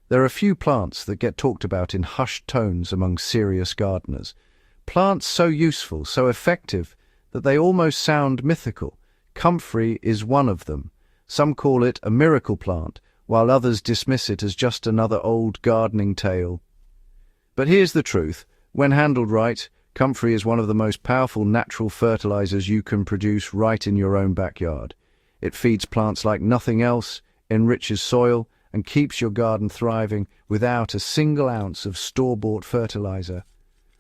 There are few plants that get talked about in hushed tones among serious gardeners. Plants so useful, so effective, that they almost sound mythical. Comfrey is one of them. Some call it a miracle plant, while others dismiss it as just another old gardening tale. But here's the truth. When handled right, Comfrey is one of the most powerful natural fertilizers you can produce right in your own backyard. It feeds plants like nothing else, enriches soil, and keeps your garden thriving without a single ounce of store-bought fertilizer.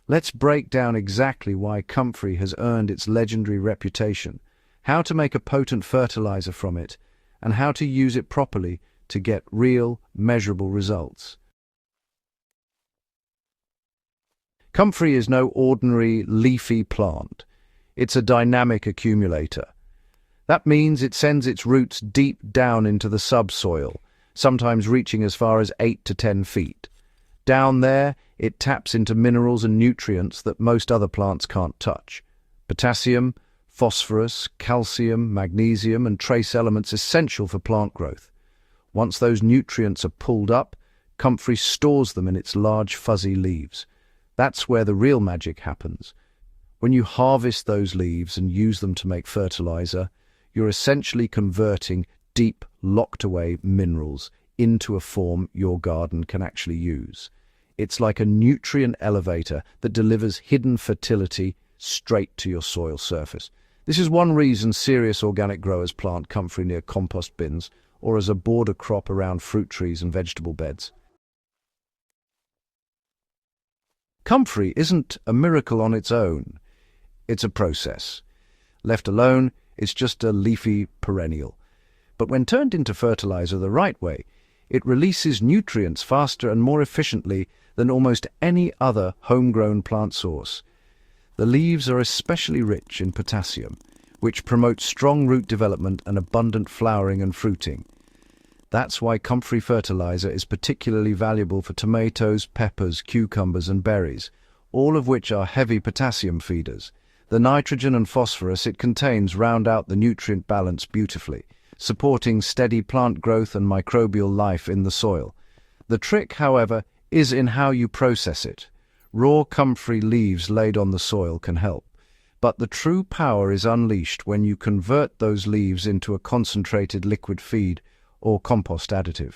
Let's break down exactly why Comfrey has earned its legendary reputation, how to make a potent fertilizer from it, and how to use it properly to get real, measurable results. Comfrey is no ordinary leafy plant. It's a dynamic accumulator. That means it sends its roots deep down into the subsoil, sometimes reaching as far as 8 to 10 feet. Down there, it taps into minerals and nutrients that most other plants can't touch. Potassium, phosphorus, calcium, magnesium, and trace elements essential for plant growth. Once those nutrients are pulled up, Comfrey stores them in its large fuzzy leaves. That's where the real magic happens. When you harvest those leaves and use them to make fertilizer, you're essentially converting deep, locked-away minerals into a form your garden can actually use. It's like a nutrient elevator that delivers hidden fertility straight to your soil surface. This is one reason serious organic growers plant Comfrey near compost bins or as a border crop around fruit trees and vegetable beds. Comfrey isn't a miracle on its own. It's a process. Left alone, it's just a leafy perennial. But when turned into fertilizer the right way, it releases nutrients faster and more efficiently than almost any other homegrown plant source. The leaves are especially rich in potassium, which promotes strong root development and abundant flowering and fruiting. That's why Comfrey fertilizer is particularly valuable for tomatoes, peppers, cucumbers, and berries, all of which are heavy potassium feeders. The nitrogen and phosphorus it contains round out the nutrient balance beautifully, supporting steady plant growth and microbial life in the soil. The trick, however, is in how you process it. Raw Comfrey leaves laid on the soil can help, but the true power is unleashed when you convert those leaves into a concentrated liquid feed or compost additive.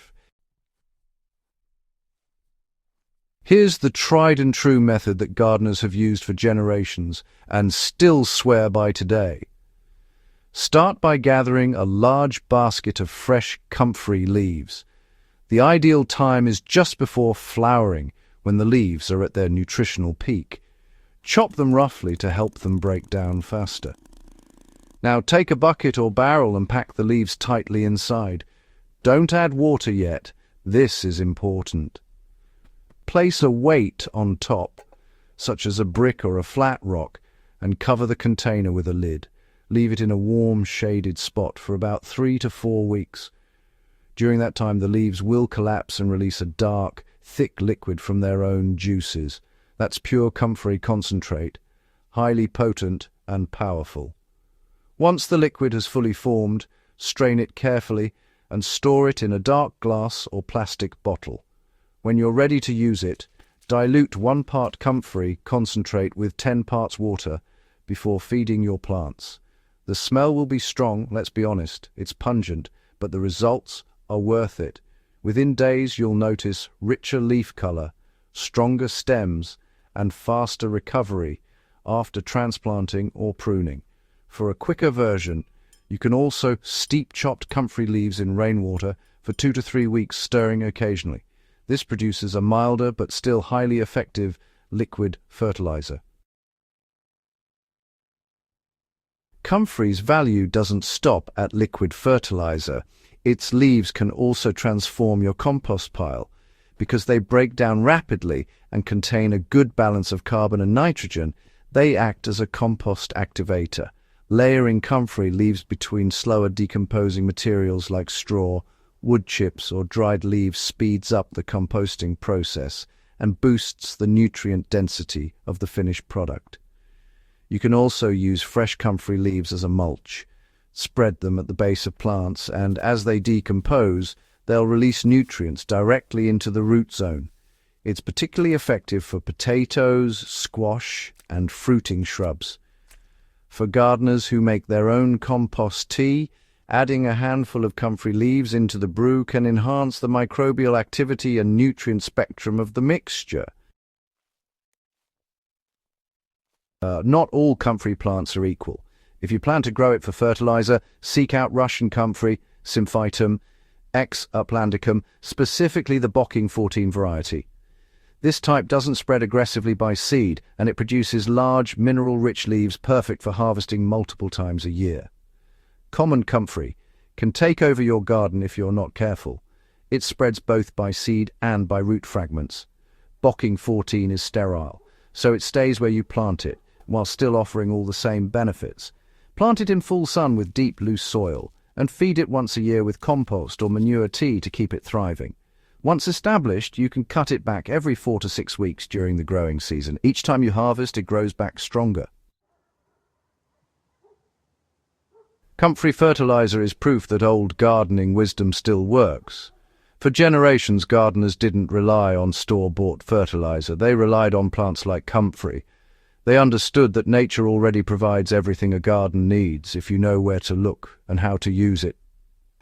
Here's the tried and true method that gardeners have used for generations and still swear by today. Start by gathering a large basket of fresh Comfrey leaves. The ideal time is just before flowering, when the leaves are at their nutritional peak. Chop them roughly to help them break down faster. Now take a bucket or barrel and pack the leaves tightly inside. Don't add water yet. This is important. Place a weight on top, such as a brick or a flat rock, and cover the container with a lid. Leave it in a warm, shaded spot for about 3 to 4 weeks. During that time, the leaves will collapse and release a dark, thick liquid from their own juices. That's pure Comfrey concentrate, highly potent and powerful. Once the liquid has fully formed, strain it carefully and store it in a dark glass or plastic bottle. When you're ready to use it, dilute 1 part Comfrey concentrate with 10 parts water before feeding your plants. The smell will be strong, let's be honest, it's pungent, but the results are worth it. Within days you'll notice richer leaf color, stronger stems, and faster recovery after transplanting or pruning. For a quicker version, you can also steep chopped Comfrey leaves in rainwater for 2 to 3 weeks, stirring occasionally. This produces a milder but still highly effective liquid fertilizer. Comfrey's value doesn't stop at liquid fertilizer. Its leaves can also transform your compost pile because they break down rapidly and contain a good balance of carbon and nitrogen. They act as a compost activator. Layering Comfrey leaves between slower decomposing materials like straw, wood chips, or dried leaves speeds up the composting process and boosts the nutrient density of the finished product. You can also use fresh Comfrey leaves as a mulch. Spread them at the base of plants, and as they decompose, they'll release nutrients directly into the root zone. It's particularly effective for potatoes, squash, and fruiting shrubs. For gardeners who make their own compost tea, adding a handful of comfrey leaves into the brew can enhance the microbial activity and nutrient spectrum of the mixture. Not all comfrey plants are equal. If you plan to grow it for fertilizer, seek out Russian comfrey, Symphytum, X. Uplandicum, specifically the Bocking 14 variety. This type doesn't spread aggressively by seed, and it produces large, mineral-rich leaves perfect for harvesting multiple times a year. Common comfrey can take over your garden if you're not careful. It spreads both by seed and by root fragments. Bocking 14 is sterile, so it stays where you plant it, while still offering all the same benefits. Plant it in full sun with deep, loose soil, and feed it once a year with compost or manure tea to keep it thriving. Once established, you can cut it back every 4 to 6 weeks during the growing season. Each time you harvest, it grows back stronger. Comfrey Fertilizer is proof that old gardening wisdom still works. For generations, gardeners didn't rely on store-bought fertilizer. They relied on plants like comfrey. They understood that nature already provides everything a garden needs if you know where to look and how to use it.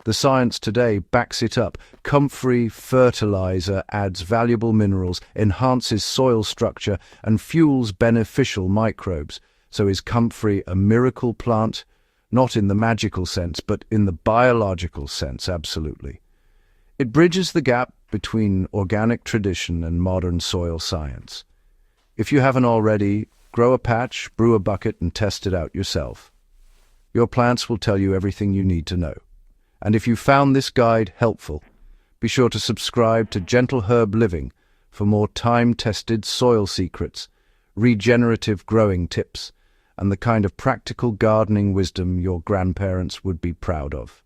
The science today backs it up. Comfrey Fertilizer adds valuable minerals, enhances soil structure, and fuels beneficial microbes. So is comfrey a miracle plant? Not in the magical sense, but in the biological sense, absolutely. It bridges the gap between organic tradition and modern soil science. If you haven't already, grow a patch, brew a bucket, and test it out yourself. Your plants will tell you everything you need to know. And if you found this guide helpful, be sure to subscribe to Gentle Herb Living for more time-tested soil secrets, regenerative growing tips, and the kind of practical gardening wisdom your grandparents would be proud of.